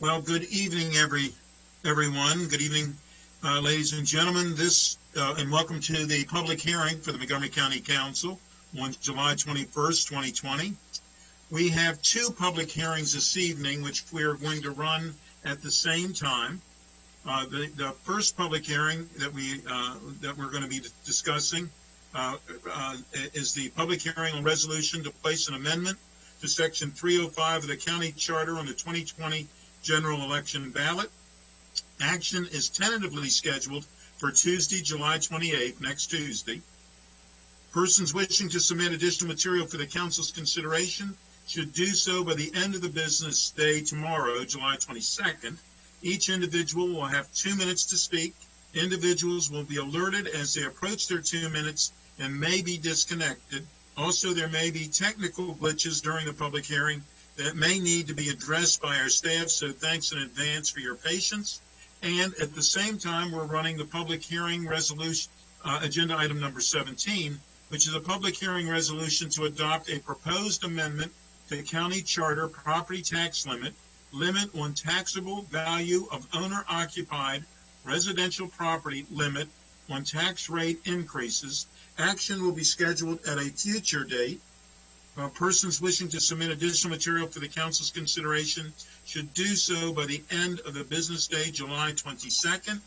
Well, good evening, everyone. Good evening, ladies and gentlemen. And welcome to the public hearing for the Montgomery County Council on July 21st, 2020. We have two public hearings this evening, which we are going to run at the same time. The first public hearing that we're going to be discussing is the public hearing on resolution to place an amendment to Section 305 of the County Charter on the 2020 general election ballot. Action is tentatively scheduled for Tuesday, July 28th, next Tuesday. Persons wishing to submit additional material for the council's consideration should do so by the end of the business day tomorrow, July 22nd. Each individual will have 2 minutes to speak. Individuals will be alerted as they approach their 2 minutes and may be disconnected. Also, there may be technical glitches during the public hearing that may need to be addressed by our staff, so thanks in advance for your patience. And at the same time, we're running the public hearing resolution, agenda item number 17, which is a public hearing resolution to adopt a proposed amendment to the county charter property tax limit on taxable value of owner-occupied residential property limit on tax rate increases. Action will be scheduled at a future date. Persons wishing to submit additional material for the council's consideration should do so by the end of the business day, July 22nd.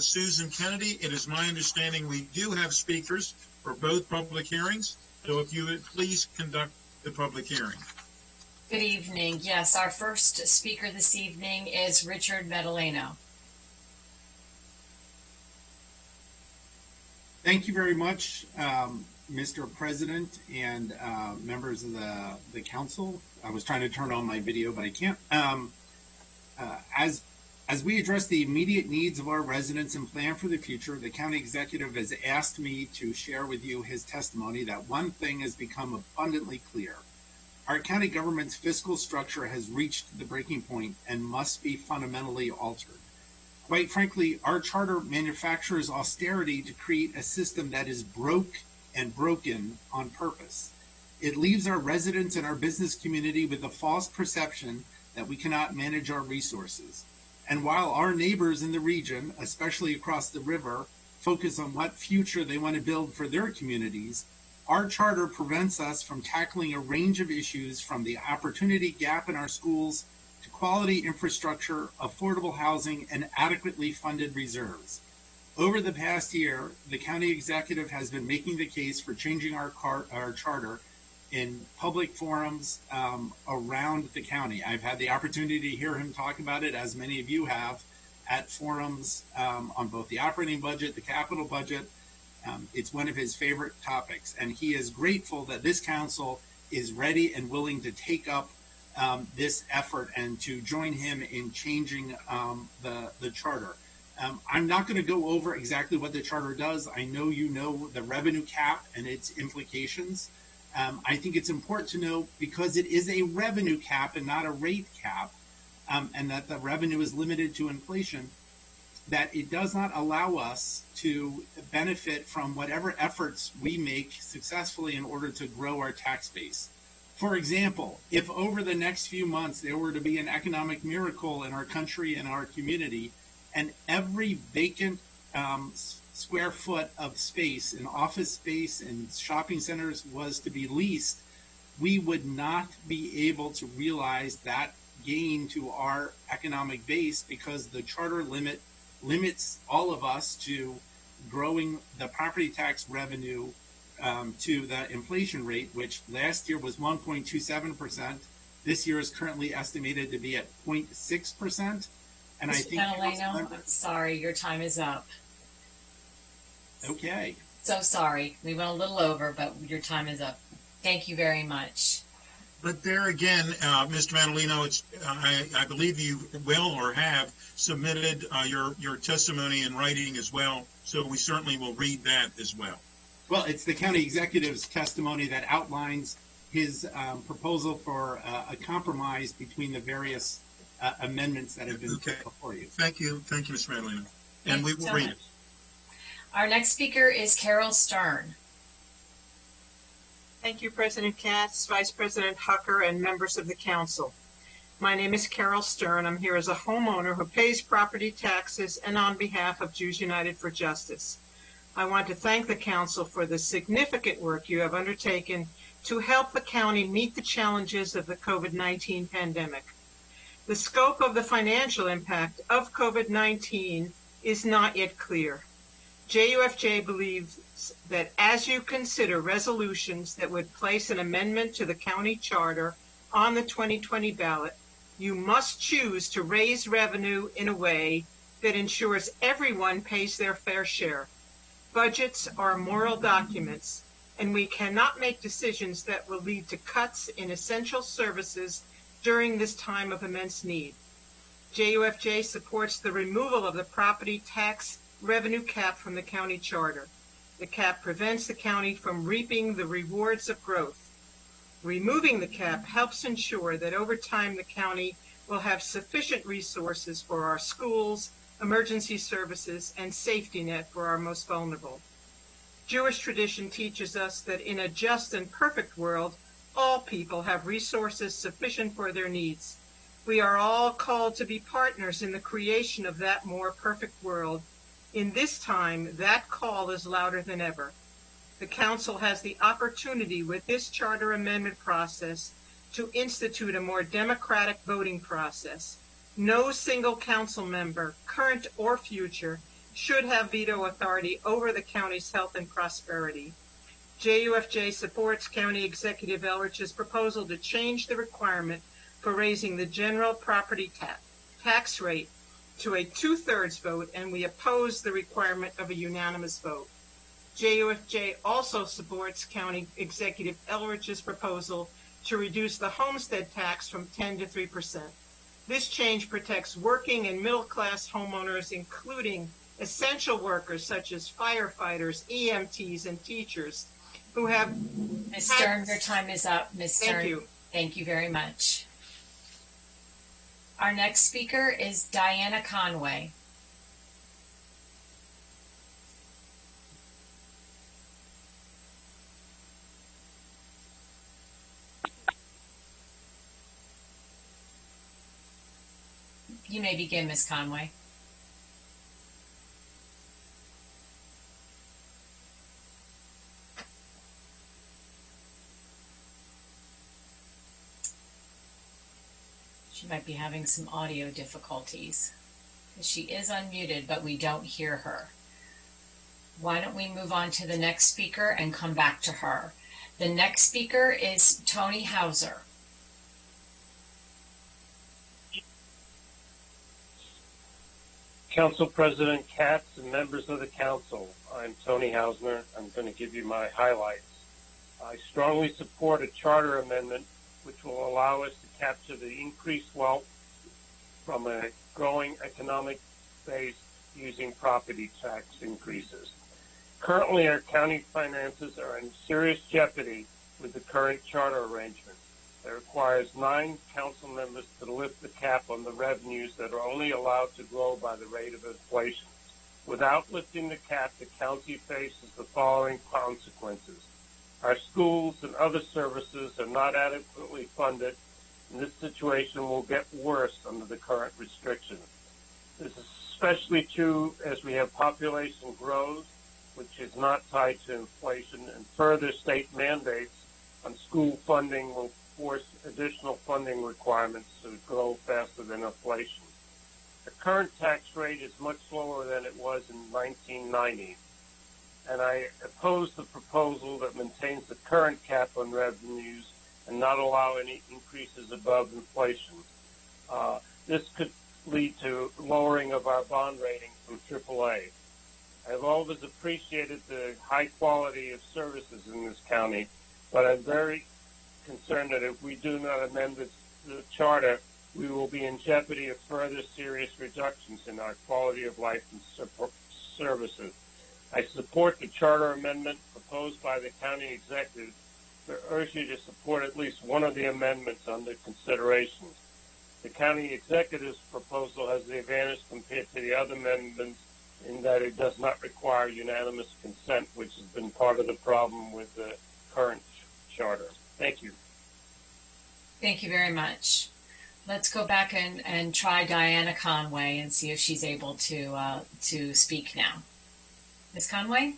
Susan Kennedy, it is my understanding we do have speakers for both public hearings, so if you would please conduct the public hearing. Good evening. Yes, our first speaker this evening is Richard Medaleno. Thank you very much, Mr. President and members of the council. I was trying to turn on my video, but I can't. As we address the immediate needs of our residents and plan for the future, the county executive has asked me to share with you his testimony that one thing has become abundantly clear. Our county government's fiscal structure has reached the breaking point and must be fundamentally altered. Quite frankly, our charter manufactures austerity to create a system that is broke and broken on purpose. It leaves our residents and our business community with a false perception that we cannot manage our resources. And while our neighbors in the region, especially across the river, focus on what future they want to build for their communities, our charter prevents us from tackling a range of issues from the opportunity gap in our schools to quality infrastructure, affordable housing, and adequately funded reserves. Over the past year, the county executive has been making the case for changing our charter in public forums around the county. I've had the opportunity to hear him talk about it, as many of you have, at forums on both the operating budget, the capital budget. It's one of his favorite topics, and he is grateful that this council is ready and willing to take up this effort and to join him in changing the charter. I'm not going to go over exactly what the charter does. I know you know the revenue cap and its implications. I think it's important to know, because it is a revenue cap and not a rate cap, and that the revenue is limited to inflation, that it does not allow us to benefit from whatever efforts we make successfully in order to grow our tax base. For example, if over the next few months there were to be an economic miracle in our country and our community, and every vacant square foot of space, in office space and shopping centers, was to be leased, we would not be able to realize that gain to our economic base, because the charter limits all of us to growing the property tax revenue to the inflation rate, which last year was 1.27%. This year is currently estimated to be at 0.6%. And Mr. I think Medaleno, I'm sorry, your time is up. Okay. So sorry, we went a little over, but your time is up. Thank you very much. But there again, Mr. Medaleno, I believe you will or have submitted your testimony in writing as well, so we certainly will read that as well. Well, it's the county executive's testimony that outlines his proposal for a compromise between the various amendments that have been put before you. Thank you, Mr. Medaleno, and we will read it. Our next speaker is Carol Stern. Thank you, President Katz, Vice President Hucker, and members of the council. My name is Carol Stern. I'm here as a homeowner who pays property taxes and on behalf of Jews United for Justice. I want to thank the Council for the significant work you have undertaken to help the county meet the challenges of the COVID-19 pandemic. The scope of the financial impact of COVID-19 is not yet clear. JUFJ believes that as you consider resolutions that would place an amendment to the county charter on the 2020 ballot, you must choose to raise revenue in a way that ensures everyone pays their fair share. Budgets are moral documents, and we cannot make decisions that will lead to cuts in essential services during this time of immense need. JUFJ supports the removal of the property tax revenue cap from the county charter. The cap prevents the county from reaping the rewards of growth. Removing the cap helps ensure that over time the county will have sufficient resources for our schools, emergency services, and safety net for our most vulnerable. Jewish tradition teaches us that in a just and perfect world, all people have resources sufficient for their needs. We are all called to be partners in the creation of that more perfect world. In this time, that call is louder than ever. The Council has the opportunity with this charter amendment process to institute a more democratic voting process. No single council member, current or future, should have veto authority over the county's health and prosperity. JUFJ supports County Executive Elrich's proposal to change the requirement for raising the general property tax rate to a 2/3 vote, and we oppose the requirement of a unanimous vote. JUFJ also supports County Executive Elrich's proposal to reduce the homestead tax from 10 to 3%. This change protects working and middle-class homeowners, including essential workers such as firefighters, EMTs, and teachers who have... Ms. Stern, your time is up. Ms. Stern, Thank you. Thank you very much. Our next speaker is Diana Conway. You may begin, Ms. Conway. She might be having some audio difficulties. She is unmuted, but we don't hear her. Why don't we move on to the next speaker and come back to her? The next speaker is Tony Hauser. Council President Katz and members of the Council, I'm Tony Hausner. I'm going to give you my highlights. I strongly support a charter amendment which will allow us to capture the increased wealth from a growing economic base using property tax increases. Currently, our county finances are in serious jeopardy with the current charter arrangement. It requires 9 council members to lift the cap on the revenues that are only allowed to grow by the rate of inflation. Without lifting the cap, the county faces the following consequences. Our schools and other services are not adequately funded, and this situation will get worse under the current restrictions. This is especially true as we have population growth, which is not tied to inflation, and further state mandates on school funding will force additional funding requirements to grow faster than inflation. The current tax rate is much lower than it was in 1990, and I oppose the proposal that maintains the current cap on revenues and not allow any increases above inflation. This could lead to lowering of our bond rating from AAA. I've always appreciated the high quality of services in this county, but I'm very concerned that if we do not amend the charter, we will be in jeopardy of further serious reductions in our quality of life and services. I support the charter amendment proposed by the county executive, but urge you to support at least one of the amendments under consideration. The county executive's proposal has the advantage compared to the other amendments in that it does not require unanimous consent, which has been part of the problem with the current charter. Thank you. Thank you very much. Let's go back and try Diana Conway and see if she's able to speak now. Ms. Conway?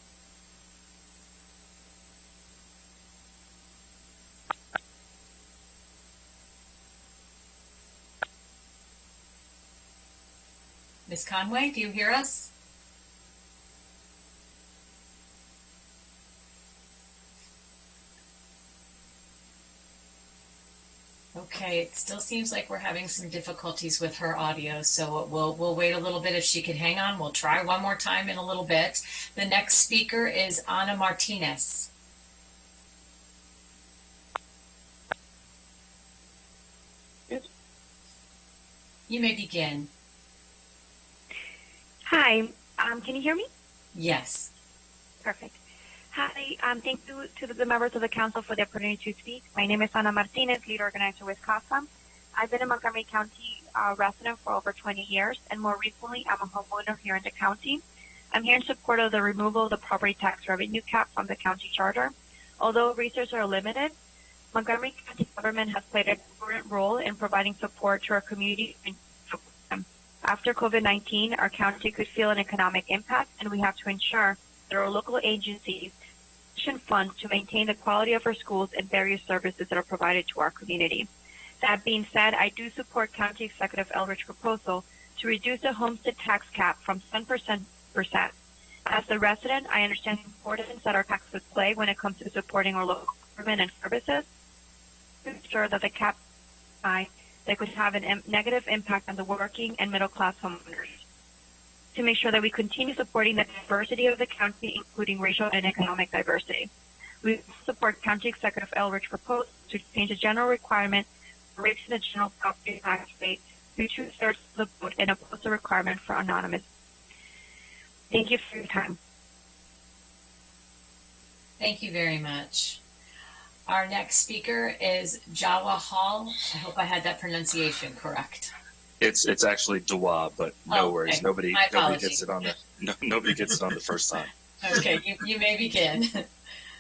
Ms. Conway, do you hear us? Okay, it still seems like we're having some difficulties with her audio, so we'll wait a little bit. If she could hang on, we'll try one more time in a little bit. The next speaker is Ana Martinez. You may begin. Hi, can you hear me? Yes. Perfect. Hi, thank you to the members of the council for the opportunity to speak. My name is Ana Martinez, lead organizer with CASA. I've been a Montgomery County resident for over 20 years, and more recently, I'm a homeowner here in the county. I'm here in support of the removal of the property tax revenue cap from the county charter. Although resources are limited, Montgomery County government has played an important role in providing support to our community. After COVID-19, our county could feel an economic impact, and we have to ensure that our local agencies funds to maintain the quality of our schools and various services that are provided to our community. That being said, I do support County Executive Elrich's proposal to reduce the homestead tax cap from 10%. As a resident, I understand the importance that our taxes play when it comes to supporting our local government and services. To ensure that the cap that could have a negative impact on the working and middle class homeowners. To make sure that we continue supporting the diversity of the county, including racial and economic diversity. We support County Executive Elrich's proposal to change the general requirement for raising the general property tax rate to 2/3 of the vote and oppose the requirement for anonymous. Thank you for your time. Thank you very much. Our next speaker is Jawa Hall. I hope I had that pronunciation correct. It's actually Dua, but no worries. Okay. Nobody apologies. gets it on nobody gets it on the first time. Okay, you may begin.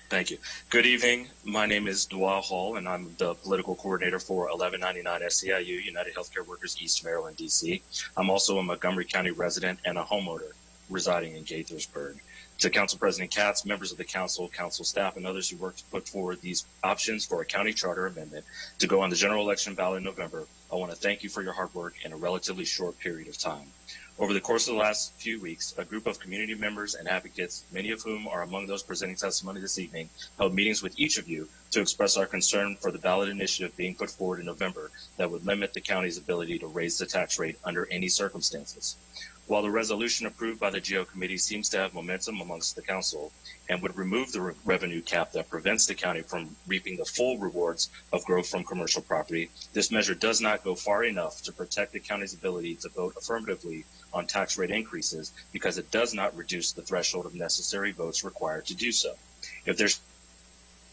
Thank you. Good evening. My name is Dua Hall, and I'm the political coordinator for 1199 SEIU, United Healthcare Workers East Maryland, D.C. I'm also a Montgomery County resident and a homeowner residing in Gaithersburg. To Council President Katz, members of the council, council staff, and others who worked to put forward these options for a county charter amendment to go on the general election ballot in November, I want to thank you for your hard work in a relatively short period of time. Over the course of the last few weeks, a group of community members and advocates, many of whom are among those presenting testimony this evening, held meetings with each of you to express our concern for the ballot initiative being put forward in November that would limit the county's ability to raise the tax rate under any circumstances. While the resolution approved by the GO committee seems to have momentum amongst the council and would remove the revenue cap that prevents the county from reaping the full rewards of growth from commercial property, this measure does not go far enough to protect the county's ability to vote affirmatively on tax rate increases because it does not reduce the threshold of necessary votes required to do so. If there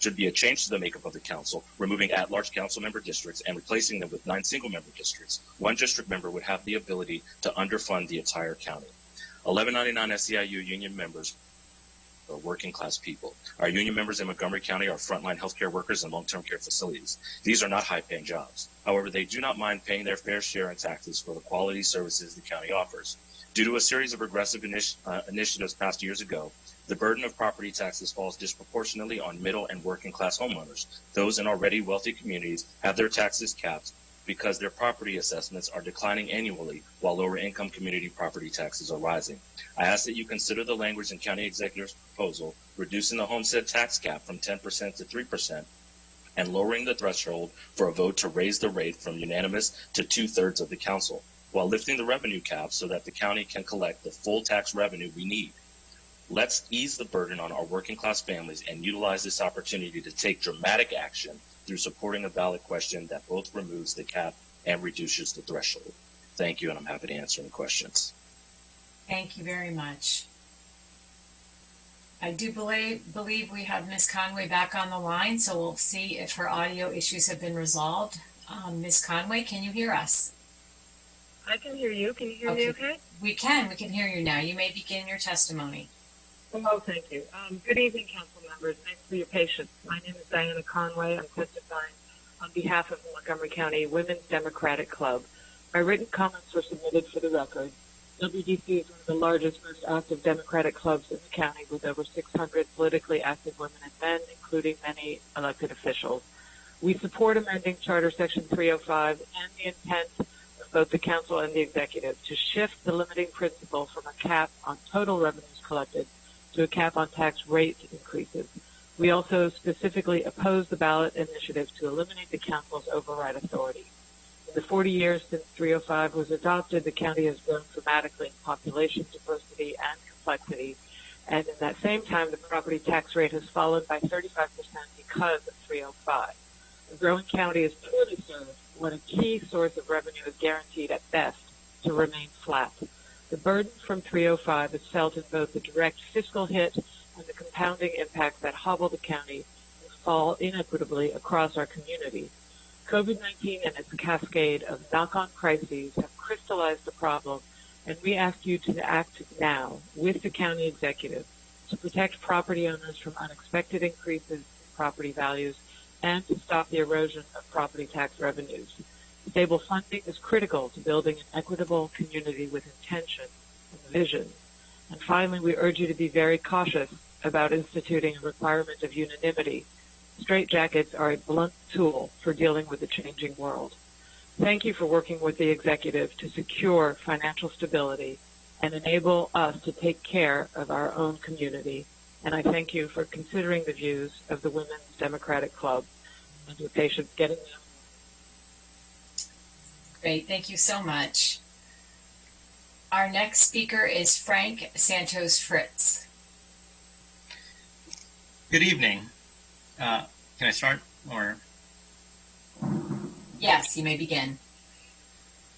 should be a change to the makeup of the council, removing at-large council member districts and replacing them with 9 single-member districts, one district member would have the ability to underfund the entire county. 1199 SEIU union members are working-class people. Our union members in Montgomery County are frontline healthcare workers in long-term care facilities. These are not high-paying jobs. However, they do not mind paying their fair share in taxes for the quality services the county offers. Due to a series of regressive initiatives passed years ago, the burden of property taxes falls disproportionately on middle and working class homeowners. Those in already wealthy communities have their taxes capped because their property assessments are declining annually while lower income community property taxes are rising. I ask that you consider the language in County Executive's proposal, reducing the homestead tax cap from 10% to 3% and lowering the threshold for a vote to raise the rate from unanimous to 2/3 of the council, while lifting the revenue cap so that the county can collect the full tax revenue we need. Let's ease the burden on our working class families and utilize this opportunity to take dramatic action through supporting a ballot question that both removes the cap and reduces the threshold. Thank you, and I'm happy to answer any questions. Thank you very much. I do believe we have Ms. Conway back on the line, so we'll see if her audio issues have been resolved. Ms. Conway, can you hear us? I can hear you. Can you hear me okay? We can hear you now. You may begin your testimony. Oh, thank you. Good evening, council members. Thanks for your patience. My name is Diana Conway. I'm testifying on behalf of the Montgomery County Women's Democratic Club. My written comments were submitted for the record. WDC is one of the largest, most active Democratic clubs in the county with over 600 politically active women and men, including many elected officials. We support amending Charter Section 305 and the intent of both the council and the executive to shift the limiting principle from a cap on total revenues collected to a cap on tax rate increases. We also specifically oppose the ballot initiative to eliminate the council's override authority. In the 40 years since 305 was adopted, the county has grown dramatically in population diversity and complexity, and in that same time, the property tax rate has fallen by 35% because of 305. A growing county is poorly served when a key source of revenue is guaranteed at best to remain flat. The burden from 305 is felt in both the direct fiscal hit and the compounding impacts that hobble the county and fall inequitably across our community. COVID-19 and its cascade of knock-on crises have crystallized the problem, and we ask you to act now with the county executive to protect property owners from unexpected increases in property values and to stop the erosion of property tax revenues. Stable funding is critical to building an equitable community with intention and vision. And finally, we urge you to be very cautious about instituting a requirement of unanimity. Straitjackets are a blunt tool for dealing with the changing world. Thank you for working with the executive to secure financial stability and enable us to take care of our own community. And I thank you for considering the views of the Women's Democratic Club and your patience getting them. Great, thank you so much. Our next speaker is Frank Santos Fritz. Good evening. Can I start? Or Yes, you may begin.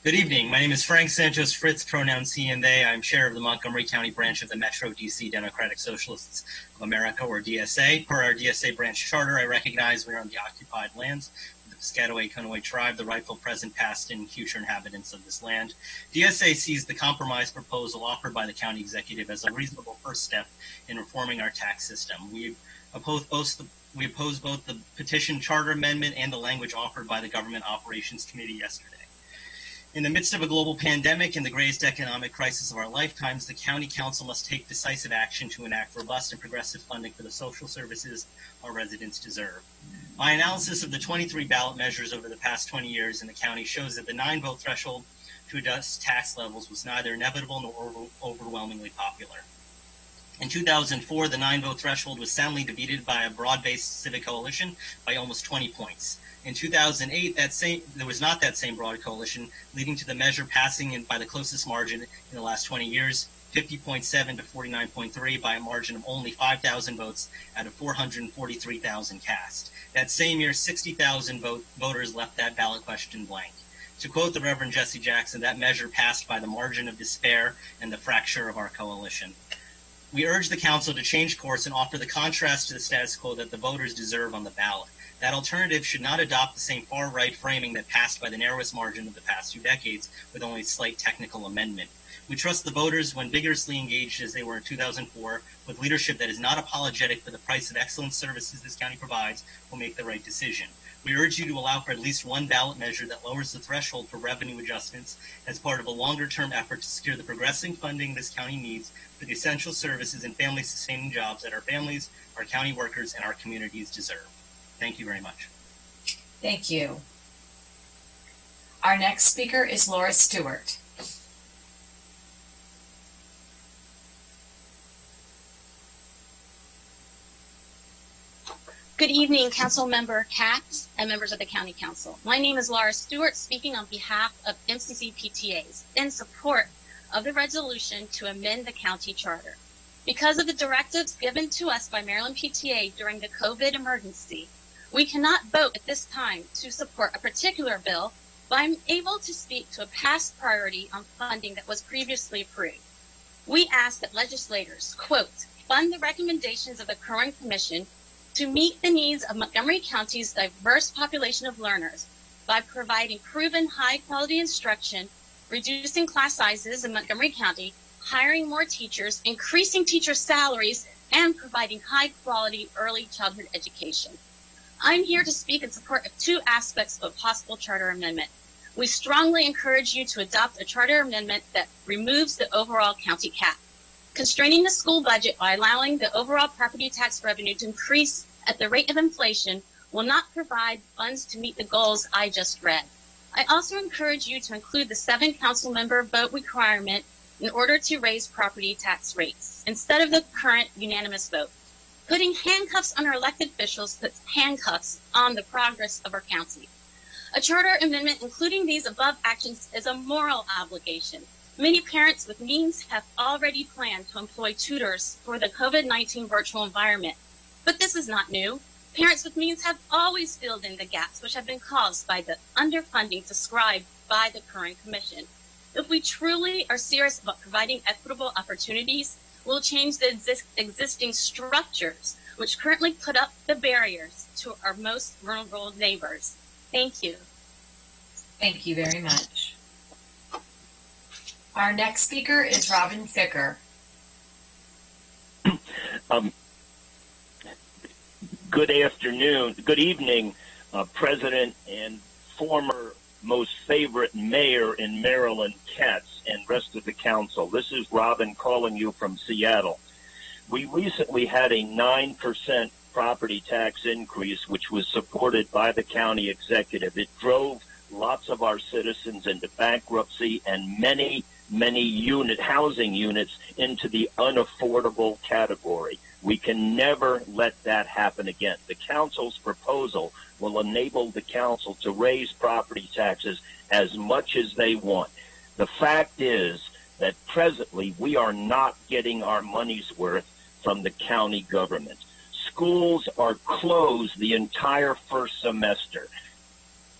Good evening. My name is Frank Santos Fritz, pronouns he and they. I'm chair of the Montgomery County branch of the Metro DC Democratic Socialists of America, or DSA. Per our DSA branch charter, I recognize we are on the occupied lands of the Piscataway-Conococheague tribe, the rightful present, past, and future inhabitants of this land. DSA sees the compromise proposal offered by the county executive as a reasonable first step in reforming our tax system. We oppose both the petition charter amendment and the language offered by the Government Operations Committee yesterday. In the midst of a global pandemic and the greatest economic crisis of our lifetimes, the County Council must take decisive action to enact robust and progressive funding for the social services our residents deserve. My analysis of the 23 ballot measures over the past 20 years in the county shows that the 9-vote threshold to adjust tax levels was neither inevitable nor overwhelmingly popular. In 2004, the 9-vote threshold was soundly defeated by a broad-based civic coalition by almost 20 points. In 2008, there was not that same broad coalition, leading to the measure passing by the closest margin in the last 20 years, 50.7 to 49.3 by a margin of only 5,000 votes out of 443,000 cast. That same year, 60,000 voters left that ballot question blank. To quote the Reverend Jesse Jackson, that measure passed by the margin of despair and the fracture of our coalition. We urge the council to change course and offer the contrast to the status quo that the voters deserve on the ballot. That alternative should not adopt the same far-right framing that passed by the narrowest margin of the past 2 decades with only a slight technical amendment. We trust the voters, when vigorously engaged as they were in 2004, with leadership that is not apologetic for the price of excellent services this county provides, will make the right decision. We urge you to allow for at least one ballot measure that lowers the threshold for revenue adjustments as part of a longer-term effort to secure the progressing funding this county needs for the essential services and family-sustaining jobs that our families, our county workers, and our communities deserve. Thank you very much. Thank you. Our next speaker is Laura Stewart. Good evening, Council Member Katz and members of the County Council. My name is Laura Stewart, speaking on behalf of MCC PTAs in support of the resolution to amend the county charter. Because of the directives given to us by Maryland PTA during the COVID emergency, we cannot vote at this time to support a particular bill, but I'm able to speak to a past priority on funding that was previously approved. We ask that legislators, quote, fund the recommendations of the current commission to meet the needs of Montgomery County's diverse population of learners by providing proven high-quality instruction, reducing class sizes in Montgomery County, hiring more teachers, increasing teacher salaries, and providing high-quality early childhood education. I'm here to speak in support of two aspects of a possible charter amendment. We strongly encourage you to adopt a charter amendment that removes the overall county cap. Constraining the school budget by allowing the overall property tax revenue to increase at the rate of inflation will not provide funds to meet the goals I just read. I also encourage you to include the 7 council member vote requirement in order to raise property tax rates, instead of the current unanimous vote. Putting handcuffs on our elected officials puts handcuffs on the progress of our county. A charter amendment including these above actions is a moral obligation. Many parents with means have already planned to employ tutors for the COVID-19 virtual environment. But this is not new. Parents with means have always filled in the gaps which have been caused by the underfunding described by the current commission. If we truly are serious about providing equitable opportunities, we'll change the existing structures which currently put up the barriers to our most vulnerable neighbors. Thank you. Thank you very much. Our next speaker is Robin Ficker. Good afternoon, good evening, President and former most favorite mayor in Maryland, Katz, and rest of the council. This is Robin calling you from Seattle. We recently had a 9% property tax increase, which was supported by the county executive. It drove lots of our citizens into bankruptcy and many housing units into the unaffordable category. We can never let that happen again. The council's proposal will enable the council to raise property taxes as much as they want. The fact is that presently we are not getting our money's worth from the county government. Schools are closed the entire first semester.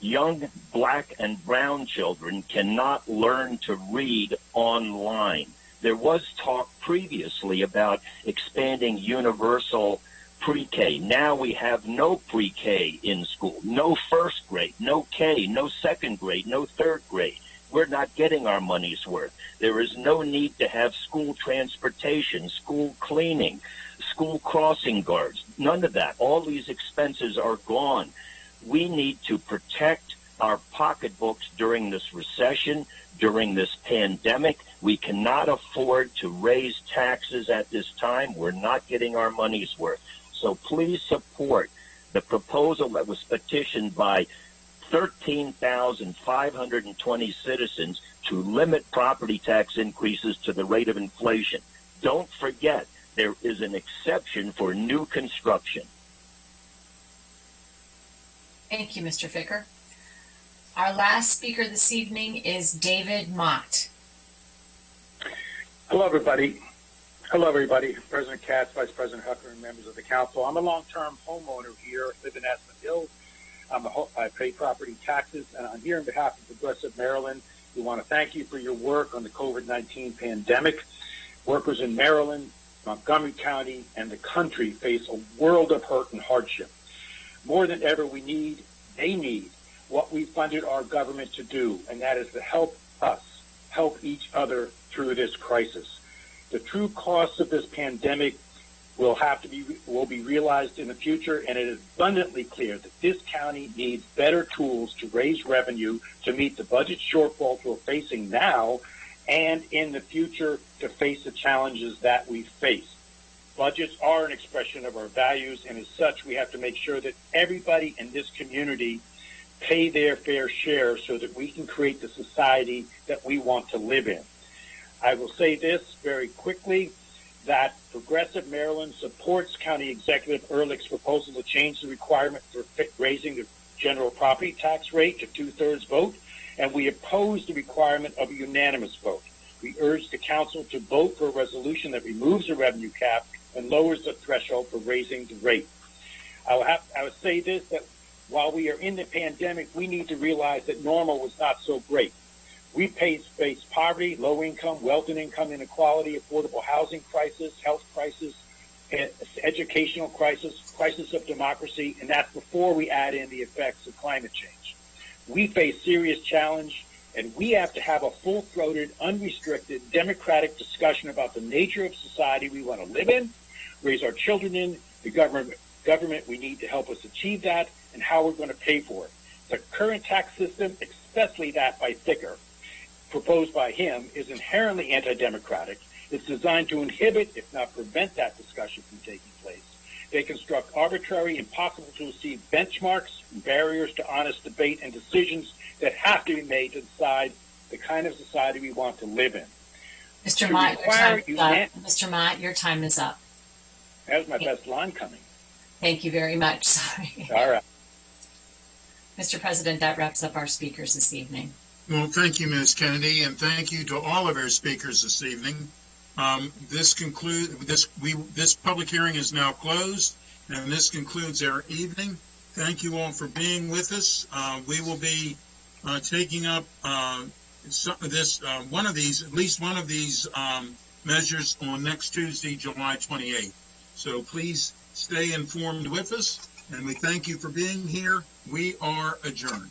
Young black and brown children cannot learn to read online. There was talk previously about expanding universal pre-K. Now we have no pre-K in school, no first grade, no K, no second grade, no third grade. We're not getting our money's worth. There is no need to have school transportation, school cleaning, school crossing guards, none of that. All these expenses are gone. We need to protect our pocketbooks during this recession, during this pandemic. We cannot afford to raise taxes at this time. We're not getting our money's worth. So please support the proposal that was petitioned by 13,520 citizens to limit property tax increases to the rate of inflation. Don't forget, there is an exception for new construction. Thank you, Mr. Ficker. Our last speaker this evening is David Mott. Hello, everybody. President Katz, Vice President Hucker, and members of the council. I'm a long-term homeowner here. I live in Aspen Hills. I pay property taxes, and I'm here on behalf of Progressive Maryland. We want to thank you for your work on the COVID-19 pandemic. Workers in Maryland, Montgomery County, and the country face a world of hurt and hardship. More than ever, they need what we funded our government to do, and that is to help us, help each other through this crisis. The true costs of this pandemic will be realized in the future, and it is abundantly clear that this county needs better tools to raise revenue to meet the budget shortfalls we're facing now and in the future to face the challenges that we face. Budgets are an expression of our values, and as such, we have to make sure that everybody in this community pay their fair share so that we can create the society that we want to live in. I will say this very quickly, that Progressive Maryland supports County Executive Ehrlich's proposal to change the requirement for raising the general property tax rate to 2/3 vote, and we oppose the requirement of a unanimous vote. We urge the council to vote for a resolution that removes the revenue cap and lowers the threshold for raising the rate. I would say this, that while we are in the pandemic, we need to realize that normal was not so great. We face poverty, low income, wealth and income inequality, affordable housing crisis, health crisis, educational crisis, crisis of democracy, and that's before we add in the effects of climate change. We face serious challenge, and we have to have a full-throated, unrestricted, democratic discussion about the nature of society we want to live in, raise our children in, the government we need to help us achieve that, and how we're going to pay for it. The current tax system, especially that by Thicker, proposed by him, is inherently anti-democratic. It's designed to inhibit, if not prevent, that discussion from taking place. They construct arbitrary, impossible to achieve benchmarks and barriers to honest debate and decisions that have to be made to decide the kind of society we want to live in. Mr. To Mott, require Mr. Mott, your time is up. That was my best line coming. Thank you very much. Sorry. All right. Mr. President, that wraps up our speakers this evening. Well, thank you, Ms. Kennedy, and thank you to all of our speakers this evening. This public hearing is now closed, and this concludes our evening. Thank you all for being with us. We will be taking up at least one of these measures on next Tuesday, July 28th. So please stay informed with us, and we thank you for being here. We are adjourned.